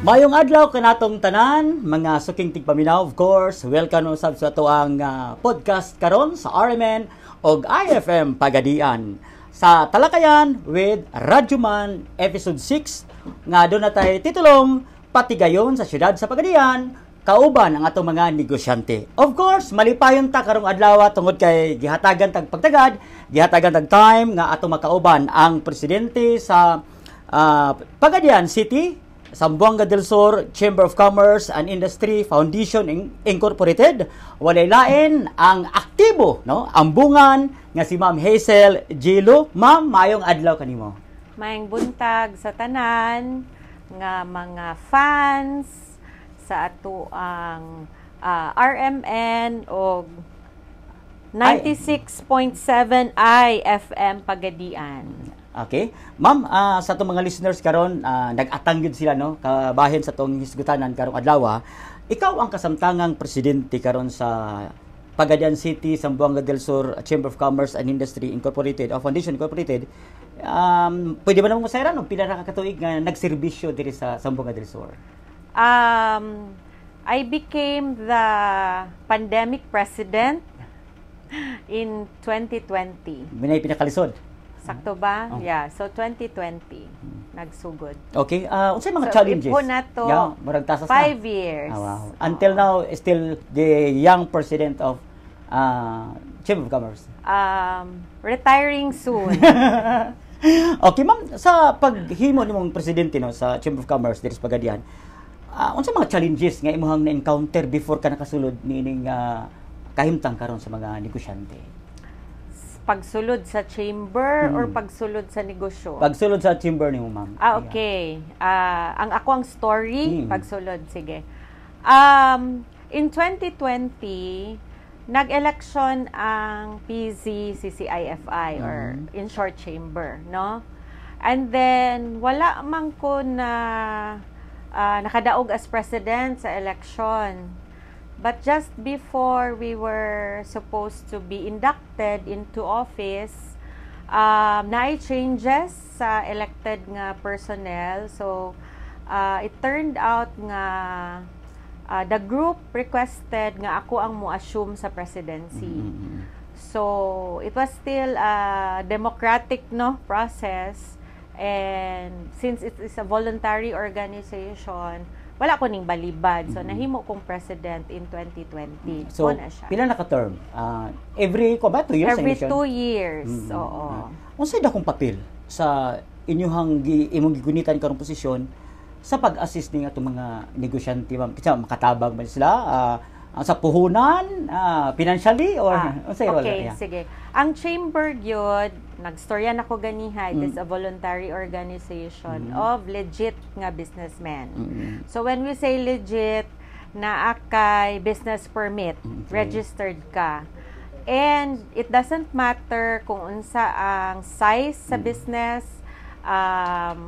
Mayong adlaw kanatong tanan, mga suking tigpaminaw, of course. Welcome usab sa ato ang podcast karon sa RMN og IFM Pagadian. Sa talakayan with Radyoman episode 6 nga doon natay titulong Patigayon sa Siyudad sa Pagadian, kauban ang atong mga negosyante. Of course, malipayon ta karong adlaw tungod kay gihatagan tag pagtagad, gihatagan tag time nga atong makauban ang presidente sa Pagadian City, Zamboanga del Sur Chamber of Commerce and Industry Foundation Incorporated. Walay lain ang aktibo, no? Ambungan nga si Ma'am Hazel Gilo. Ma'am, mayong adlaw kanimo. Mayong buntag sa tanan nga mga fans sa ato ang RMN o 96.7 IFM Pagadian. Okay. Ma'am, sa itong mga listeners karon, nag-atang yun sila, no? Kabahin sa itong hisgutanan karong adlaw. Ikaw ang kasamtangang presidente karon sa Pagadian City, Zamboanga del Sur Chamber of Commerce and Industry Incorporated, o Foundation Incorporated. Pwede ba naman masayran, no? Pila na kakatuig nga nagserbisyo diri sa Zamboanga del Sur? I became the pandemic president in 2020. Minay pinakalisod. Sakto ba? Oh. Yeah. So, 2020, nagsugod. Okay. Unsay mga challenges? So, na to, 5 years. Wow. Until now, still the young president of Chamber of Commerce. Retiring soon. Okay, ma'am. Sa paghimo nimong presidente, no, sa Chamber of Commerce diri sa Pagadian, unsay mga challenges nga imong na-encounter before ka nakasulod niining kahimtang karon sa mga negosyante? Pagsulod sa chamber or pagsulod sa negosyo? Pagsulod sa chamber nimo, ma'am. Okay. Ang ako ang story, pagsulod, sige. In 2020, nag-election ang PZCCIFI or in short chamber, no? And then wala man ko na nakadaog as president sa election. But just before we were supposed to be inducted into office, naay changes sa elected nga personnel. So, it turned out nga the group requested nga ako ang mo-assume sa presidency. So, it was still a democratic process. And since it is a voluntary organization, wala ko ning balibad. So, nahimo kong president in 2020. So, pila naka-term? Every 2 years? Every 2 years, oo. Unsay dakong papel sa inyong imong gigunitan karong posisyon sa pag-assist ning atong mga negosyante, ma'am? Kitsa makatabang ba sila sa puhunan, financially, or unsay role? Okay, sige. Ang chamber gyud, nagstorya na ko ganiha, it is a voluntary organization of legit nga businessmen. So when we say legit, naa kay business permit, registered ka. And it doesn't matter kung unsa ang size sa business,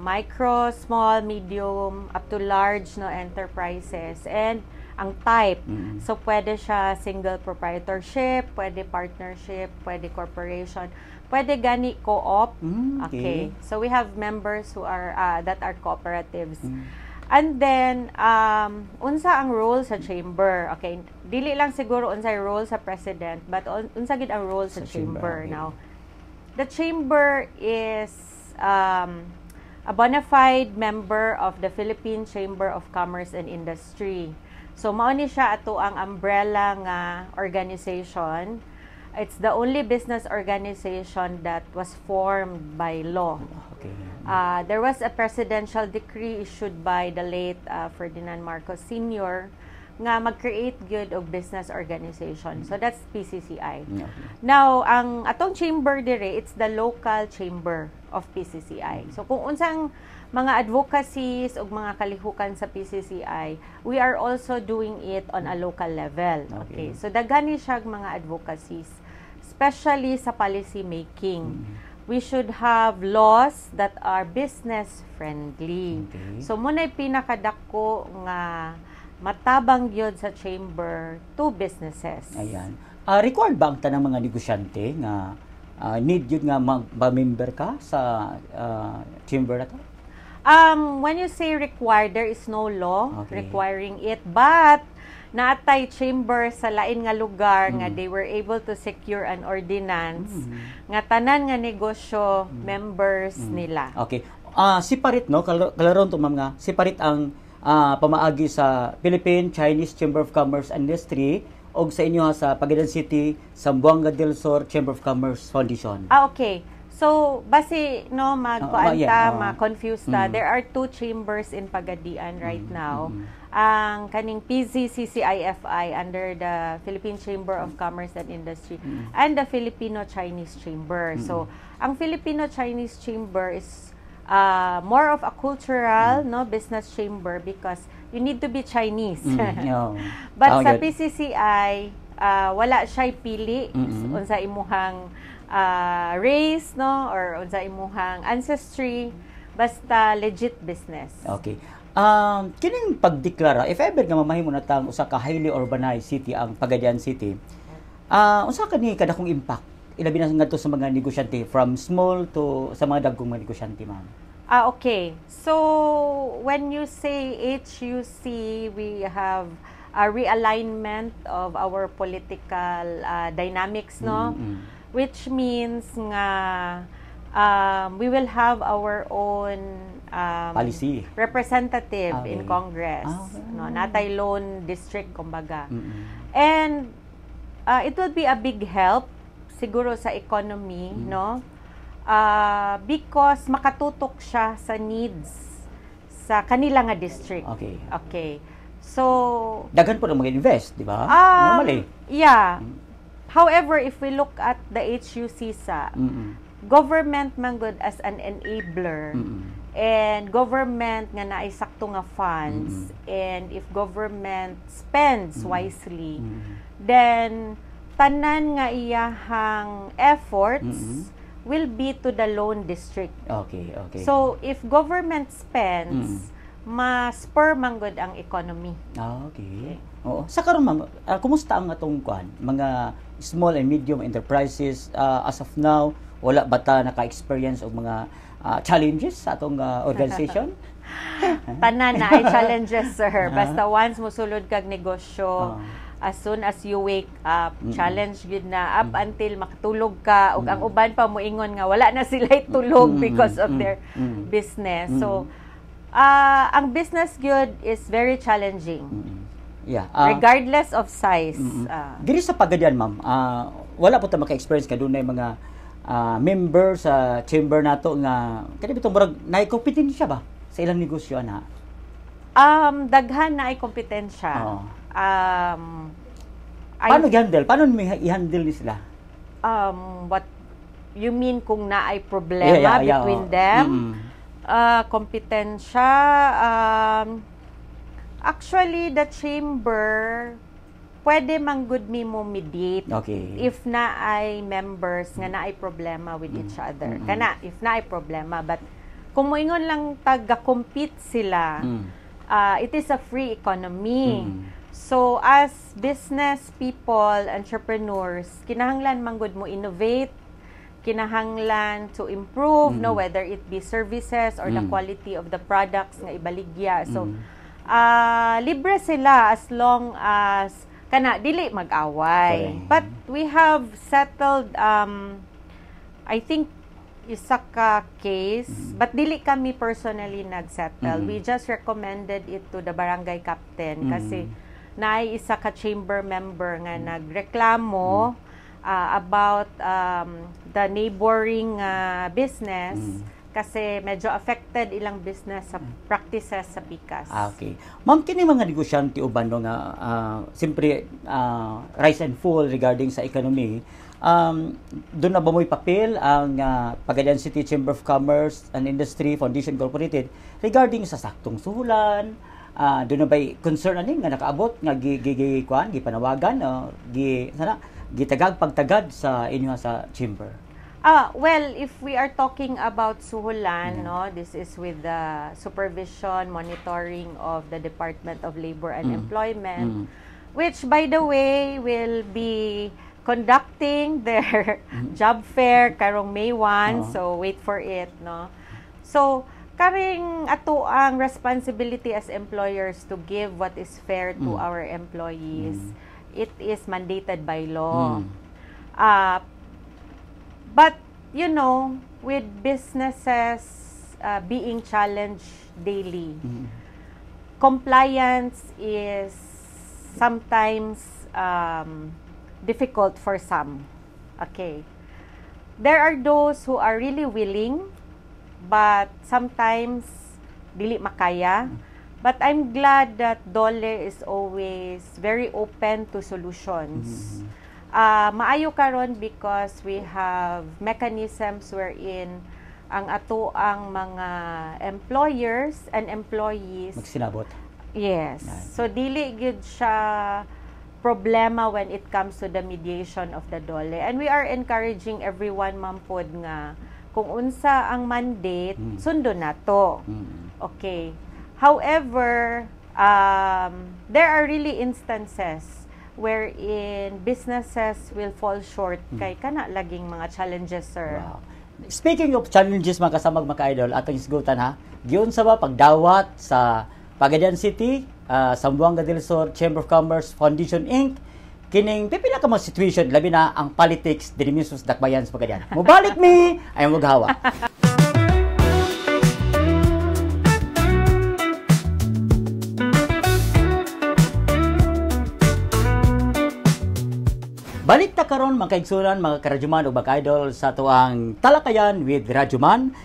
micro, small, medium, up to large enterprises. And ang type. So, pwede siya single proprietorship, pwede partnership, pwede corporation, pwede gani co-op. Okay. So, we have members who are that are cooperatives. And then, unsa ang role sa chamber? Okay, dili lang siguro unsa ang role sa president, but unsa gid ang role sa chamber. Now, the chamber is a bona fide member of the Philippine Chamber of Commerce and Industry. So, mao ni siya ato ang umbrella nga organization. It's the only business organization that was formed by law. Okay. There was a presidential decree issued by the late Ferdinand Marcos Sr. nga mag-create gyud og business organization. So, that's PCCI. Okay. Now, ang atong chamber dire, it's the local chamber of PCCI. So, kung unsang mga advocacies o mga kalihukan sa PCCI, we are also doing it on a local level. Okay. So, daghan ni siya mga advocacies, especially sa policy making. We should have laws that are business friendly. So, muna'y pinakadako nga matabang gyud sa chamber to businesses. Ayan. Required ba ang tanang mga negosyante nga need yun nga mag-member ka sa chamber na to? When you say required, there is no law requiring it, but naatay chamber sa lain nga lugar nga they were able to secure an ordinance nga tanan nga negosyo members nila. Okay. Separate, no? Kalaron to, ma'am, nga. Separate ang pamaagi sa Philippine Chinese Chamber of Commerce and Industry o sa inyo sa Pagadan City, Zamboanga del Sur Chamber of Commerce Foundation. Okay. So, base, no, ma-confuse ta. There are 2 chambers in Pagadian right now. Ang kaning PZCCIFI under the Philippine Chamber of Commerce and Industry and the Filipino-Chinese Chamber. So, ang Filipino-Chinese Chamber is more of a cultural business chamber because you need to be Chinese. But sa PCCI, wala siya'y pili unsa imuhang race, no, or unsa imuhang ancestry, basta legit business. Okay. Kining pagdeklara, if ever nga mamahimo na tang usa ka highly urbanized city ang Pagadian City, unsa kani kadakong impact ilabi na ngadto sa mga negosyante from small to sa mga dagkong mga negosyante, ma'am? Okay. So when you say HUC, we have a realignment of our political dynamics, no? Which means nga we will have our own policy representative in Congress, no, natay lone district kumbaga. And it will be a big help siguro sa economy, no, because makatutok siya sa needs sa kanila nga district. Okay. So daghan po na mag-invest, di ba? Normally. Yeah. However, if we look at the HUC sa government man good as an enabler, and government nga naay sakto nga funds, and if government spends wisely, then tanan nga iyahang efforts will be to the lone district. Okay. So if government spends, ma-spur man good ang economy. Okay. Oo. Sa karon, ma'am, kumusta ang atong mga small and medium enterprises as of now? Wala ba ta naka-experience og mga challenges sa atong organization? Tanan na ay challenges, sir. Basta once mosulod kag negosyo, as soon as you wake up, challenge gid na up until makatulog ka ug ang uban pa moingon nga wala na sila tulog because of their business. So ang business gyud is very challenging. Regardless of size. Diri sa Pagadian, ma'am, wala po ta maka-experience ka dunay mga member sa chamber nato nga kani bitong murag naay kompetensya ba sa ilang negosyo ana? Daghan na ay kompetensya. Paano i-handle? Paano i-handle ni sila? What you mean kung na ay problema between them? Kompetensya. Actually, the chamber pwede man good mi mo mediate if na ay members nga na ay problema with each other. Kana if na ay problema, but kung moingon lang taga-compete sila, it is a free economy. So as business people, entrepreneurs, kinahanglan man gud mo innovate, kinahanglan to improve, no, whether it be services or the quality of the products nga ibaligya. So libre sila as long as kana dili mag-away. But we have settled I think isa ka case, but dili kami personally nagsettle. We just recommended it to the barangay captain kasi naay isa ka chamber member nga nagreklamo about the neighboring business kasi medyo affected ilang business sa practices sa pikas. Okay. Ma'am, kini mga negosyante uban nga siyempre rise and fall regarding sa economy, doon na ba mo'y papel ang Pagadian City Chamber of Commerce and Industry Foundation Incorporated regarding sa saktong suhulan? Doon na ba'y concern ani nga nakaabot nga gipanawagan gitagag pagtagad sa inyo sa chamber? Well, if we are talking about suhulan, no, this is with the supervision, monitoring of the Department of Labor and Employment, which, by the way, will be conducting their job fair karong May 1, so wait for it, no. So karing ato ang responsibility as employers to give what is fair to our employees. It is mandated by law. But, with businesses being challenged daily, compliance is sometimes difficult for some. Okay. There are those who are really willing, but sometimes dili makaya. But I'm glad that DOLE is always very open to solutions. Maayo karon because we have mechanisms wherein ang ato ang mga employers and employees magsinabot. Yes. So dili gyud siya problema when it comes to the mediation of the DOLE. And we are encouraging everyone mampod nga kung unsa ang mandate, sundo na to. Okay. However, there are really instances wherein businesses will fall short kay kana laging mga challenges, sir. Wow. Speaking of challenges, mga kasamag, mga ka-idol, atong isgutan ha, giyon sa ba pagdawat sa Pagadian City, Zamboanga del Sur Chamber of Commerce Foundation Inc. Kining pipila ka mga situation, labi na ang politics diri mismo sa dakbayan sa Pagadian. Mubalik mi ay maghawa. Balik ta karon mga kaigsunan, mga karajuman o mga idol sa tuang Talakayan with Rajuman.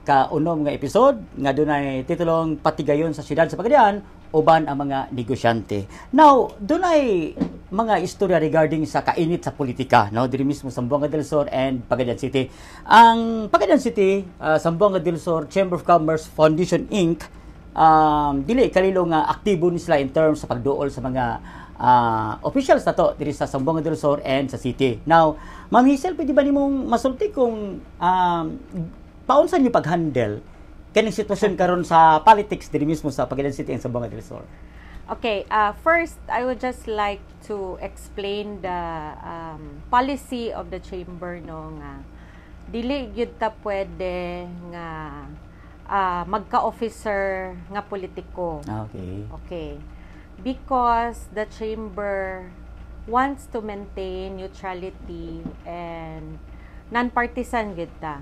Kaunom nga episode nga dunay titulong Patigayon sa Siyudad sa Pagadian uban ang mga negosyante. Now, dunay mga istorya regarding sa kainit sa politika, no, diri mismo sa Zamboanga del Sur and Pagadian City. Ang Pagadian City, Zamboanga del Sur Chamber of Commerce Foundation Inc. Dili kalilo nga aktibo ni sila in terms sa pagduol sa mga officials na to diri sa Zamboanga del Sur and sa city. Now, Ma'am Hazel, pwede ba nimong masulti kung paunsa niyo pag-handle kaning sitwasyon karon sa politics diri mismo sa Pagadian City and Zamboanga del Sur? Okay, first I would just like to explain the policy of the chamber, no, nga dili gyud ta pwede nga magka-officer nga politiko. Okay. Because the chamber wants to maintain neutrality and non-partisan gyud ta.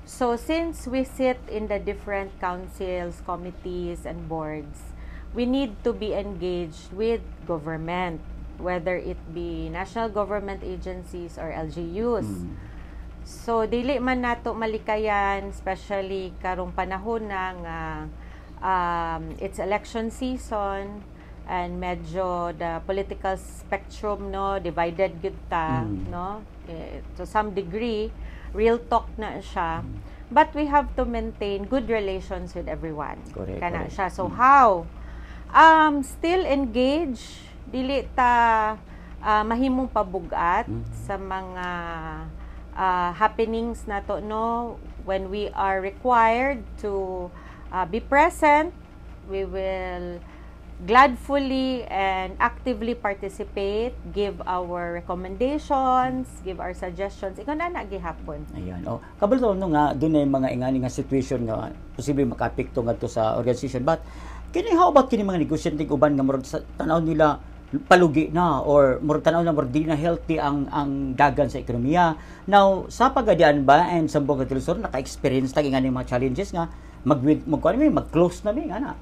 So since we sit in the different councils, committees, and boards, we need to be engaged with government, whether it be national government agencies or LGUs. So dili man nato malikayan, especially karong panahon na nga it's election season and medyo the political spectrum, no, divided gyud ta, no, to some degree real talk na siya, but we have to maintain good relations with everyone. Correct. Siya. So how? Still engage, dili ta mahimong pabugat sa mga happenings na to, no, when we are required to be present, we will gladfully and actively participate, give our recommendations, give our suggestions. Ikaw na gihapon. Ayan. Kabalo no nga dunay mga ingani nga situation nga posible makaapekto ngadto sa organization, but kini how about kini mga negosyante uban nga murag sa tanaw nila palugi na or murag tanaw na murag di na healthy ang dagan sa ekonomiya. Now, sa Pagadian ba and sa Zamboanga del Sur naka-experience tag ingani mga challenges nga mag-close na mi ana?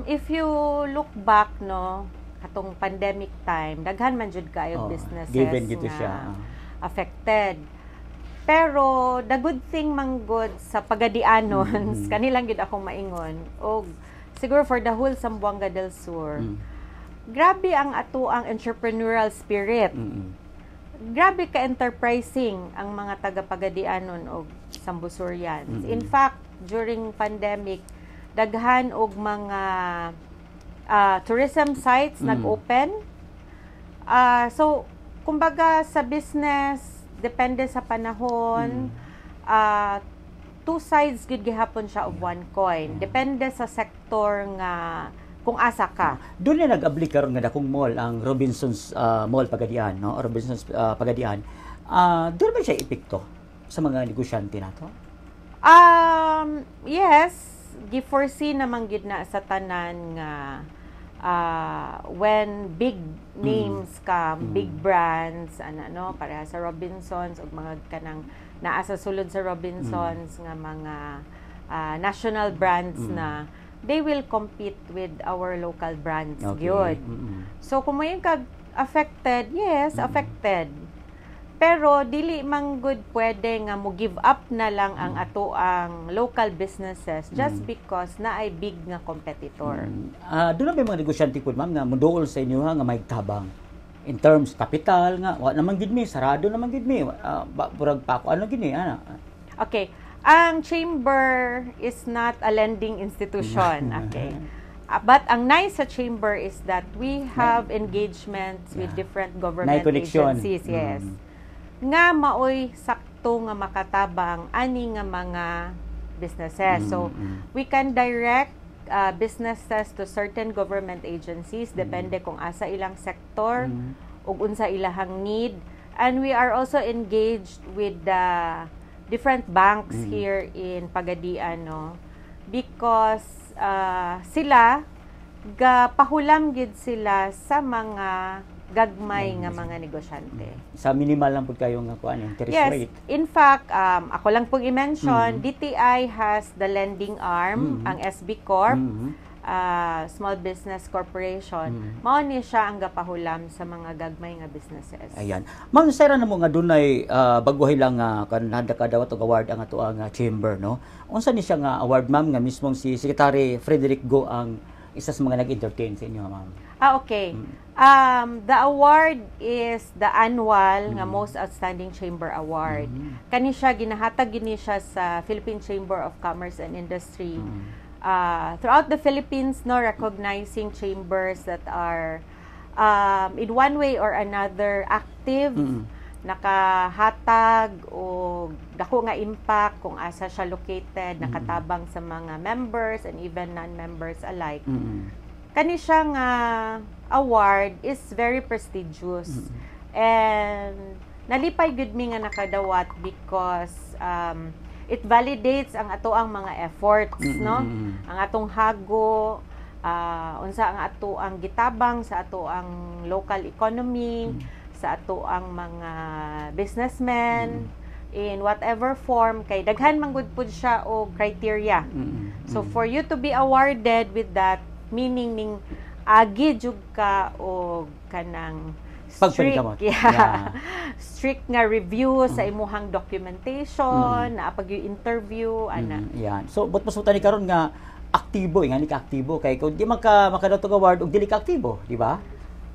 If you look back, no, katong pandemic time, daghan man jud kayo businesses given gito nga siya affected. Pero the good thing man good sa Pagadianon, kanilang gid akong maingon, o siguro for the whole Zamboanga del Sur. Grabe ang ato ang entrepreneurial spirit. Grabe ka enterprising ang mga taga Pagadianon o Sambusurians. In fact, during pandemic, daghan og mga tourism sites nag-open. So, kumbaga sa business, depende sa panahon, two sides gud gihapon siya of one coin. Depende sa sektor nga kung asa ka. Doon na nag-abli karon nga dakong mall ang Robinsons Mall Pagadian, no? Robinsons Pagadian. Doon ba siya epekto sa mga negosyante nato? Yes, gi-foresee naman gid na sa tanan nga when big names come, big brands, no, pareha sa Robinsons ug mga kanang naa sa sulod sa Robinsons nga mga national brands na they will compete with our local brands gyud. So kung may kag affected, yes, affected. Pero dili man good pwede nga mo give up na lang ang ato ang local businesses just because na ay big nga competitor. Doon na may mga negosyante po, ma'am, nga muduol sa inyo nga may tabang in terms capital nga wa naman gid mi, sarado naman gid mi, burag pa ako ano gini ana. Okay. Ang chamber is not a lending institution, okay? But ang nice sa chamber is that we have engagements with different government agencies, yes. Nga maoy sakto nga makatabang ani nga mga businesses. So, we can direct businesses to certain government agencies, depende kung asa ilang sektor ug unsa ilahang need. And we are also engaged with the different banks here in Pagadian, no? Because sila pahulam gid sila sa mga gagmay nga mga negosyante. Sa minimal lang po kayo nga kuan interest rate. Yes, in fact, ako lang pong i-mention, DTI has the lending arm, ang SB Corp, Small Business Corporation. Mao ni siya ang gapahulam sa mga gagmay nga businesses. Ayan. Ma'am, sayra na mo nga dunay baguhay lang kanada ka dawat og award ang ato ang chamber, no? Unsa ni siya nga award, ma'am, nga mismong si Secretary Frederick Go ang isa sa mga nag-entertain sa inyo, ma'am? Okay. The award is the annual nga Most Outstanding Chamber Award. Kani siya ginahatag gini siya sa Philippine Chamber of Commerce and Industry. Throughout the Philippines, no, recognizing chambers that are in one way or another active, nakahatag o dako nga impact kung asa siya located, nakatabang sa mga members and even non-members alike. Kani siya nga award is very prestigious. And nalipay gud mi nga nakadawat because it validates ang ato ang mga efforts, no? Ang atong hago, unsa ang ato ang gitabang sa ato ang local economy, sa ato ang mga businessmen, in whatever form, kay daghan man gud pud siya o criteria. So for you to be awarded with that, meaning ning agi jud ka o kanang strict, strict nga review sa imuhang documentation, na pag interview ana. Yan. So but masuta ni karon nga aktibo, nga ni ka aktibo kay kung di makadawat og award og dili ka aktibo, di ba?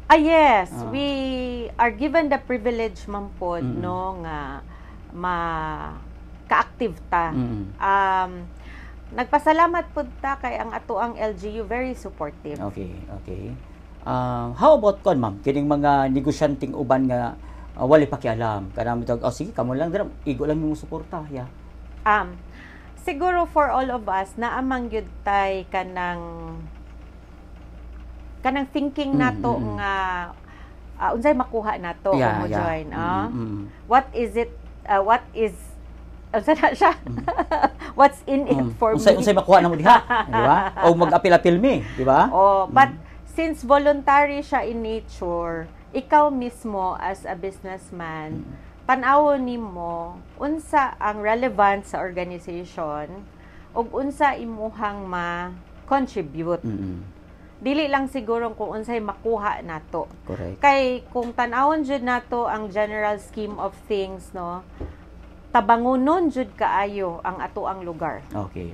Yes, we are given the privilege man pod no nga ka-active ta. Nagpasalamat pud ta kay ang ato ang LGU very supportive. Okay. How about kon, ma'am? Kining mga negosyanteng uban nga wali pakialam. Kanami tawag, sige, kamo lang dira, igo lang yung suporta, yeah. Siguro for all of us na amang gyud tay kanang thinking nato nga unsay makuha nato kung mo join. What is it? What is unsa na siya? What's in it for me? Unsay makuha namo diha, di ba? O mag-apil-apil mi, di ba? But since voluntary siya in nature, ikaw mismo as a businessman, tan-awon nimo unsa ang relevant sa organization ug unsa imuhang ma-contribute. Dili lang siguro kung unsay makuha nato. Correct. Kay kung tan-awon jud nato ang general scheme of things, no, tabangonon jud kaayo ang ato ang lugar. Okay.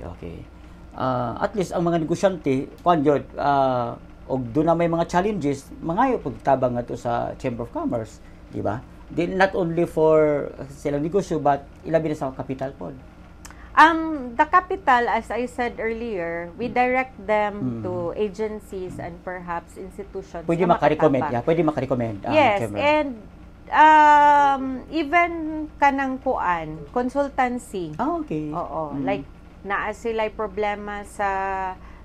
At least ang mga negosyante kuan jud og doon na may mga challenges, mangayo pagtabang ato sa Chamber of Commerce, di ba? Not only for silang negosyo, but ilabi na sa capital po. The capital, as I said earlier, we direct them to agencies and perhaps institutions. Pwede makarecommend, pwede makarecommend. Yes, Chamber. and even kanang kuan, consultancy. Okay. Oo, like naa sila'y problema sa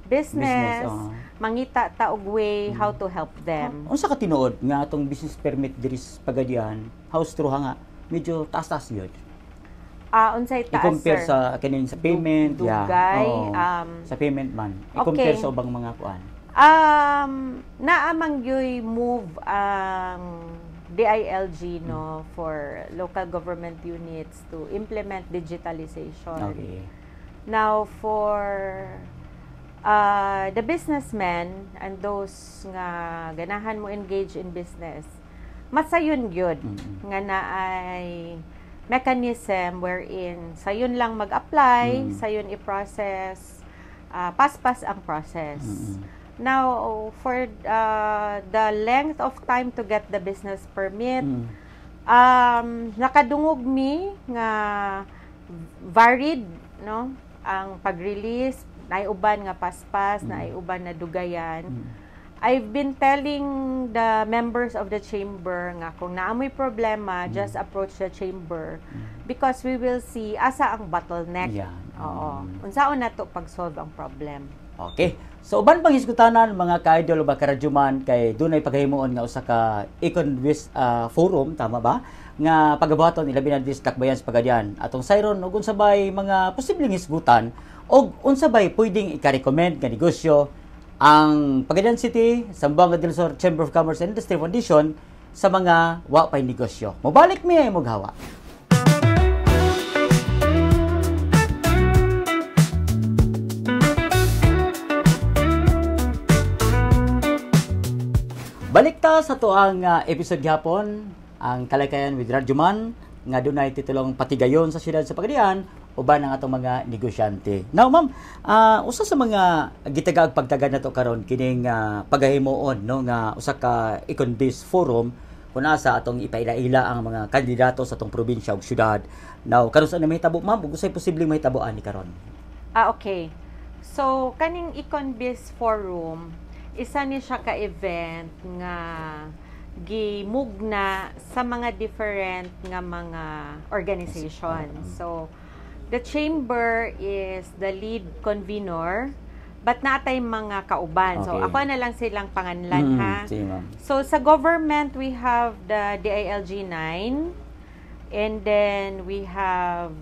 business, mangita ta og way how to help them. Unsa ka tinuod nga atong business permit diri sa Pagadian, house through nga medyo taas-taas gyud. Unsay taas, I-compare sir? sa kining sa payment, Dugay, Oo. Sa payment man. I-compare okay. sa ubang mga kuan. Naamang yoy move ang DILG for local government units to implement digitalization. Okay. Now for the businessmen and those nga ganahan mo engage in business, masayon gyud nga naay mechanism wherein sayon lang mag-apply, sayon i-process, paspas ang process. Now, for the length of time to get the business permit, nakadungog mi nga varied, no? Ang pag-release, naiuban nga paspas, naiuban na dugayan. I've been telling the members of the chamber nga kung naamoy problema, just approach the chamber because we will see asa ang bottleneck. Oo. Unsaon nato pag-solve ang problem. Okay. So uban pang hisgutanan mga ka-idol o ba karadyoman kay dunay paghimuon nga usa ka Econbis forum, tama ba? Nga pagabuhaton ilabi na dis Tacbayan sa Pagadian. Atong sayron ug unsabay mga posibleng hisgutan og unsabay pwedeng ika-recommend nga negosyo ang Pagadian City, Zamboanga del Sur Chamber of Commerce and Industry Foundation sa mga wa pay negosyo. Mobalik mi ay moghawa. Balik ta sa tuang episode gihapon, ang Talakayan with Radyoman nga dunay titulong Patigayon sa Siyudad sa Pagadian uban ang atong mga negosyante. Now ma'am, usa sa mga gitagaag pagtagad nato karon kining pagahimuon no nga usa ka Econbis forum kun asa atong ipaila-ila ang mga kandidato sa atong probinsya ug syudad. Now karon sa mahitabo ma'am, ug usay posibleng mahitaboan ni karon. Okay. So kaning Econbis forum, isa ni siya ka event nga gimugna sa mga different nga mga organizations. So the chamber is the lead convener, but natay mga kauban. So, ako na lang silang panganlan, ha? So, sa government, we have the DILG 9, and then we have,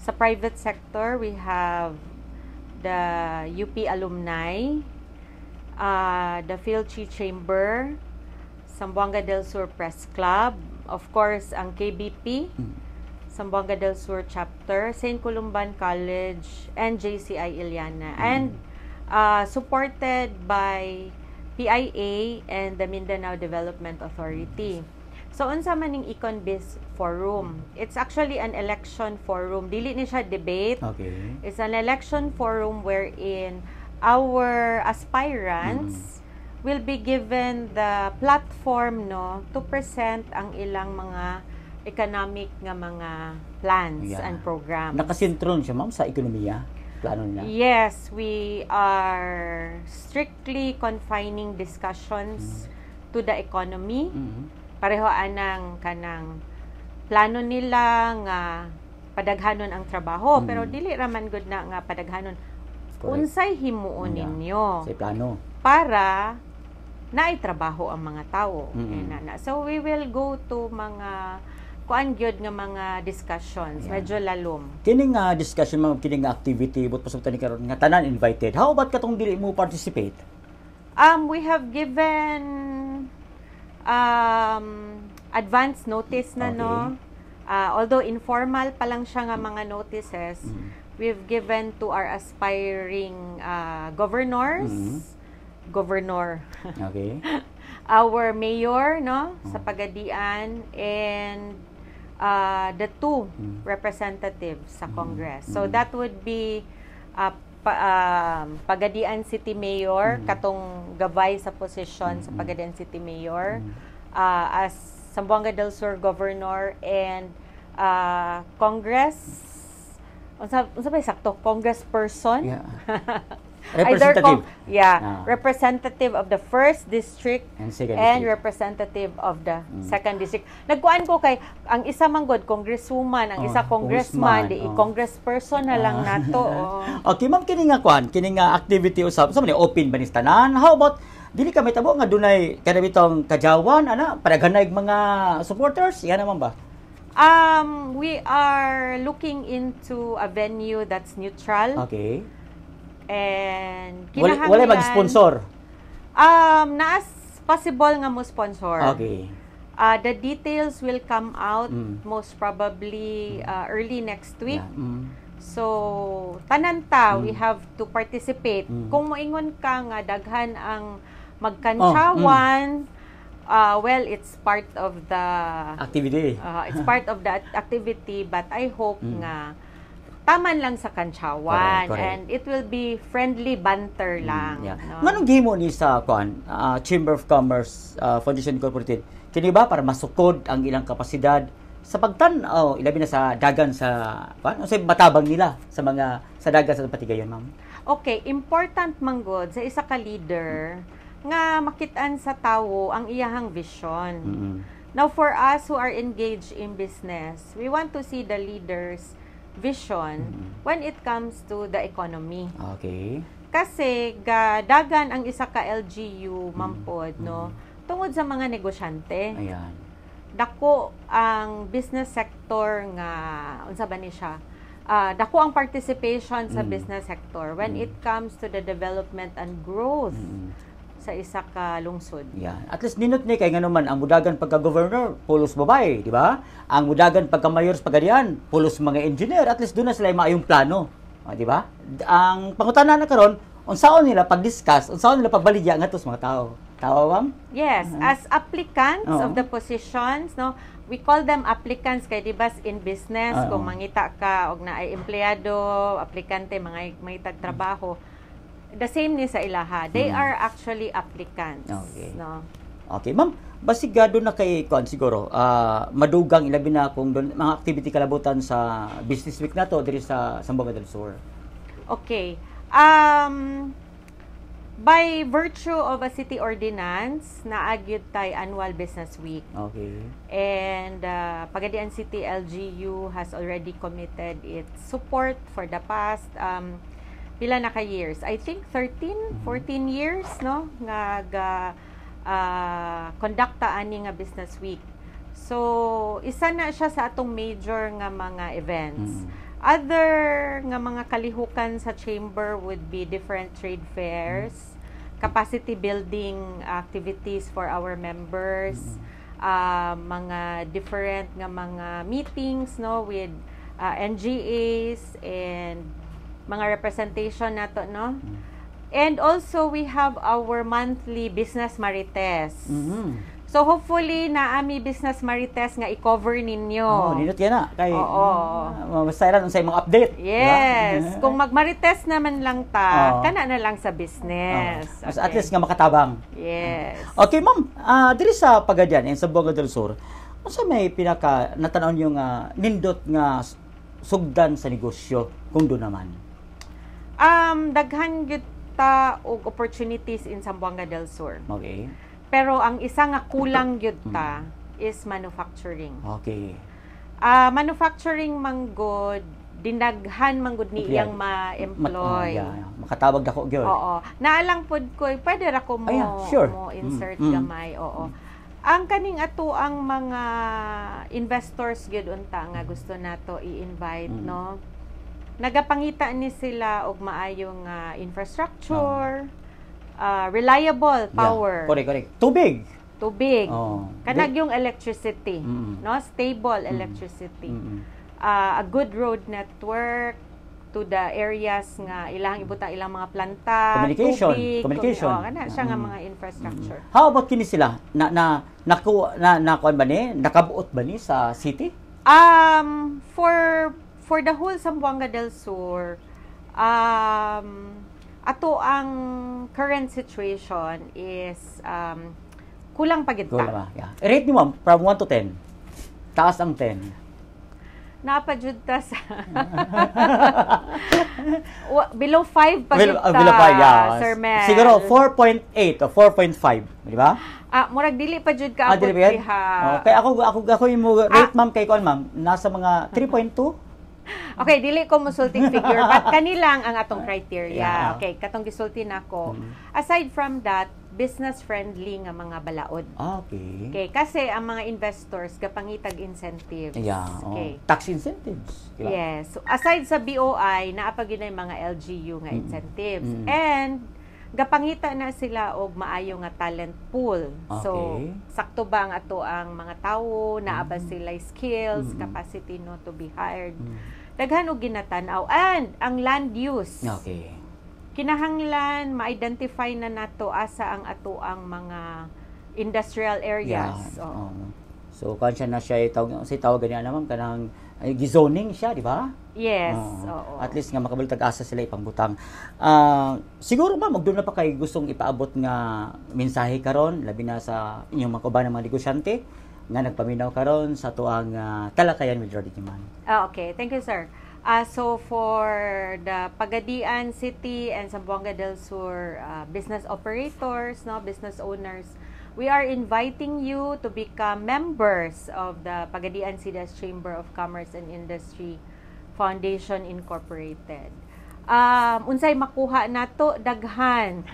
sa private sector, we have the UP alumni, the Philchi Chamber, Zamboanga del Sur Press Club, of course, ang KBP, Zamboanga del Sur Chapter, St. Columban College, and JCI Iliana. And supported by PIA and the Mindanao Development Authority. So, unsa man ning Econbis forum? It's actually an election forum. Dili ni siya debate. It's an election forum wherein our aspirants will be given the platform to present ang ilang mga economic nga mga plans and programs. Nakasentron siya ma'am sa ekonomiya, plano niya? Yes, we are strictly confining discussions to the economy. Pareho anang kanang plano nila nga padaghanon ang trabaho, pero dili raman gud na nga padaghanon. Unsay himuon ninyo? Sa plano. Para naay trabaho ang mga tao. So we will go to mga kuan gyud nga mga discussions, medyo lalom. Kining discussion mga kining activity but pasabtan ni karon nga tanan invited. How about katong dili mo participate? We have given advance notice na although informal pa lang siya nga mga notices, we've given to our aspiring governors, governor. Our mayor sa Pagadian and the two representatives sa Congress. So that would be Pagadian City Mayor, katong gabay sa posisyon sa Pagadian City Mayor, as Zamboanga del Sur Governor, and Congress, unsa ba sakto? Congressperson? Representative. Representative of the 1st district and representative of the 2nd district. Nagkuan ko kay ang isa manggod congresswoman, ang isa congressman, di congressperson na lang nato. Okay, ma'am, kini nga kuan, kini nga activity usab sa man open ba ni tanan? How about dili ka mahitabo nga dunay kada bitong kajawan ana padaghanay mga supporters? Yan naman ba? We are looking into a venue that's neutral. Okay. And Wala mag-sponsor? Naas possible nga mo sponsor. Okay. The details will come out most probably early next week. Yeah. So, tananta, we have to participate. Kung moingon ka nga daghan ang magkantsawan, well, it's part of the activity. It's part of the activity, but I hope nga taman lang sa kantsawan. Correct. And it will be friendly banter lang. Yeah. No? Nganong gihimo ni sa Chamber of Commerce Foundation Incorporated? Kini ba para masukod ang ilang kapasidad sa pagtan-aw ilabi na sa dagan sa sa matabang nila sa dagan sa Patigayon, ma'am? Okay, important manggod sa isa ka leader nga makitaan sa tawo ang iyahang vision. Now, for us who are engaged in business, we want to see the leader's vision when it comes to the economy. Okay. Kasi dagan ang isa ka LGU mampod, no? Tungod sa mga negosyante. Ayan. Dako ang business sector nga unsa ba ni siya? Dako ang participation sa business sector when it comes to the development and growth sa isa ka lungsod. Yeah. At least ninot ni kay nganuman ang mudagan pagka-governor, pulos babae, di ba? Ang mudagan pagka-mayor pagadian, pulos mga engineer. At least doon na sila maayong plano, di ba? Ang pangutana na karon, unsaon nila pag-discuss, unsaon nila pagbaligya ngadto sa mga tao. Tao, ma'am? Yes, as applicants of the positions, no, we call them applicants kay di ba in business kung mangita ka og naay empleyado, aplikante mga may tagtrabaho. The same ni sa ilaha. They are actually applicants, Okay. no. Okay, ma'am. Basigado na kay kon siguro. Madugang ilabi na kung mga activity kalabutan sa Business Week nato diri sa Zamboanga del Sur. Okay. By virtue of a city ordinance, naagyud tay annual business week. Okay. And Pagadian City LGU has already committed its support for the past pila na ka years. I think 13, 14 years, no, nga kondakta ani nga business week. So, isa na siya sa atong major nga mga events. Other nga mga kalihukan sa chamber would be different trade fairs, capacity building activities for our members, mga different nga mga meetings, no, with NGAs and mga representation nato, no. And also we have our monthly business marites. So hopefully naami business marites nga i-cover ninyo. Ninot yan na kay masayran unsay mga update. Yes. Kung magmarites naman lang ta, kana na lang sa business. Okay. At least nga makatabang. Yes. Okay, ma'am. Diri sa Pagadian sa Zamboanga del Sur, unsa may pinaka natan-aw niyo nga nindot nga sugdan sa negosyo kung do naman? Daghan gyud ta og opportunities in Zamboanga del Sur. Okay. Pero ang isa nga kulang gyud ta is manufacturing. Okay. Manufacturing manggod dinaghan manggod ni iyang ma-employ. Makatabag dako gyud. Oo. Naalang pod ko pwede ra ko mo mo insert gamay. Oo. Ang kaning ato ang mga investors gyud unta nga gusto nato i-invite, no. Nagapangita ni sila og maayong infrastructure. Reliable power. Correct. Tubig. Kanag yung electricity, no? Stable electricity. A good road network to the areas nga ilang ibuta ilang mga planta, communication. Kana siya nga mga infrastructure. How about kini sila? Nakuan ba ni? Nakabuot ba ni sa city? For the whole Zamboanga del Sur, ato ang current situation is kulang pagid ta. Rate ni ma'am from 1 to 10. Taas ang 10. Napajud ta sa below 5 pagid ta. Below 5, Sir Mel. Siguro 4.8 o 4.5, di ba? Murag dili pa jud ka abot diha. Okay, ako yung rate ma'am kay kon ma'am nasa mga 3.2. Okay, dili ko musulting figure, but kanilang ang atong criteria. Yeah. Okay, katong gisulti nako. Aside from that, business friendly nga mga balaod. Okay. Okay, kasi ang mga investors gapangitag incentives. Yeah. Okay. Tax incentives. Diba? Yes. So, aside sa BOI, naapag yun mga LGU nga incentives. And gapangita na sila og maayo nga talent pool. So, Okay. sakto ba ang ato ang mga tawo, naa ba sila skills, capacity no to be hired. Daghan og ginatanaw and ang land use. Okay. Kinahanglan ma-identify na nato asa ang ato ang mga industrial areas. Yeah. Oo. So, kansya na siya tawag ganyan naman kanang gizoning siya, di ba? Yes. Oo. At least nga makabalitag asa sila ipangbutang. Siguro ma'am, magdoon na pa kay gustong ipaabot nga mensahe karon labi na sa inyong mga kauban mga negosyante nga nagpaminaw karon sa tuang talakayan with Rodney Man. Okay. Thank you, sir. So for the Pagadian City and Zamboanga del Sur business operators, business owners, we are inviting you to become members of the Pagadian City's Chamber of Commerce and Industry Foundation Incorporated. Unsay makuha nato daghan.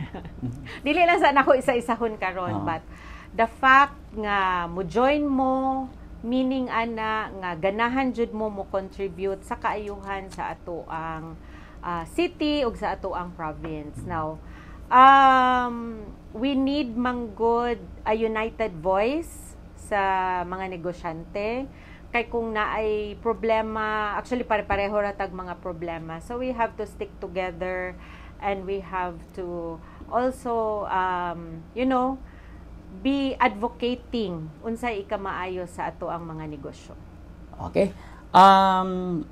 Dili lang sa nako isa-isahon karon, but the fact nga mo join mo, meaning ana nga ganahan jud mo contribute sa kaayuhan sa ato ang city ug sa ato ang province. Now, we need manggod a united voice sa mga negosyante kay kung naay problema, actually pare-pareho ra tag mga problema, so we have to stick together and we have to also be advocating unsay ikamaayo sa ato ang mga negosyo. Okay.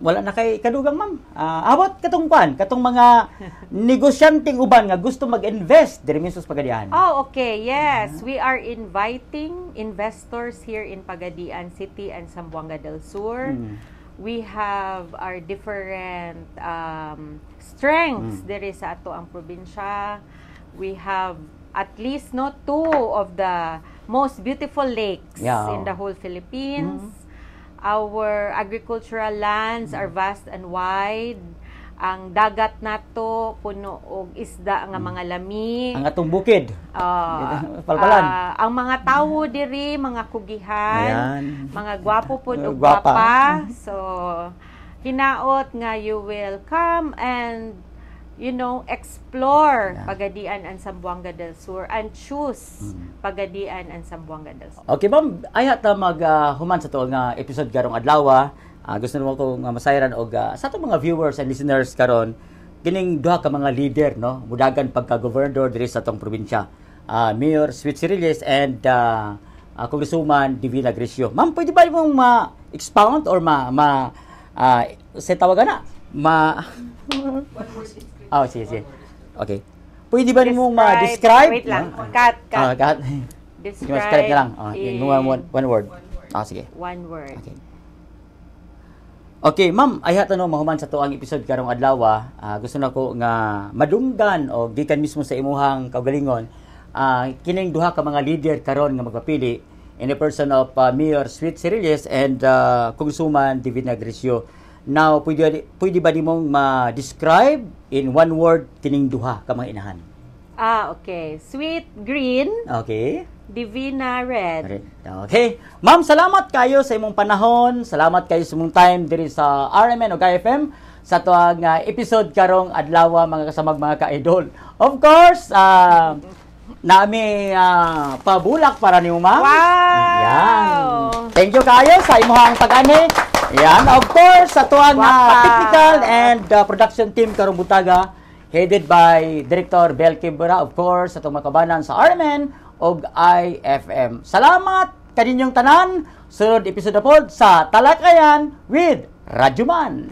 Wala na kay kadugang ma'am. Abot katong mga negosyanteng uban nga gusto mag-invest diri mismo sa Pagadian. Oh, okay. Yes, we are inviting investors here in Pagadian City and Zamboanga del Sur. We have our different strengths diri sa ato ang probinsya. We have at least two of the most beautiful lakes in the whole Philippines. Our agricultural lands are vast and wide. Ang dagat nato puno og isda nga mga lami. Ang atong bukid. Palpalan. Ang mga tawo diri mga kugihan, Ayan. mga gwapo pud og Gwapa. gwapa. So hinaot nga you will come and explore Pagadian and Zamboanga del Sur and choose Pagadian and Zamboanga del Sur. Okay, ma'am, ayat na human sa to nga episode karong adlaw. Gusto naman ko nga masayran og sa ato mga viewers and listeners karon kining duha ka mga leader mudagan pagka-governor diri sa atong probinsya. Mayor Sweet Cirilles and Congresswoman Divina Grisio. Ma'am, pwede ba mong ma-expound or sa tawagan na sige. Okay. Pwede ba mong ma-describe? Wait lang. Cut. Describe na lang. One word. Sige. One word. Okay, ma'am, ayat mahuman sa tuang episode karong adlaw. Gusto na ko nga madunggan o gikan mismo sa imuhang kaugalingon kining duha ka mga leader karon nga magpapili in the person of Mayor Sweet Cirilles and Congresswoman Divina Grisio. Now, pwede ba nimong ma-describe in one word kining duha ka mga inahan? Okay. Sweet green. Okay. Divina red. Okay. Ma'am, salamat kayo sa imong panahon. Salamat kayo sa imong time diri sa RMN o GFM sa tuang episode karong adlaw mga kasamag mga ka-idol. Of course, nami pabulak para nimo ma'am. Wow! Yan. Thank you kayo sa imong pag-ani. Yan, of course, sa tuang technical and production team karong butaga headed by Director Bel Quibra, of course, sa itong makabanan sa RMN o IFM. Salamat kaninyong tanan. Sunod episode na po sa Talakayan with Radyo Man.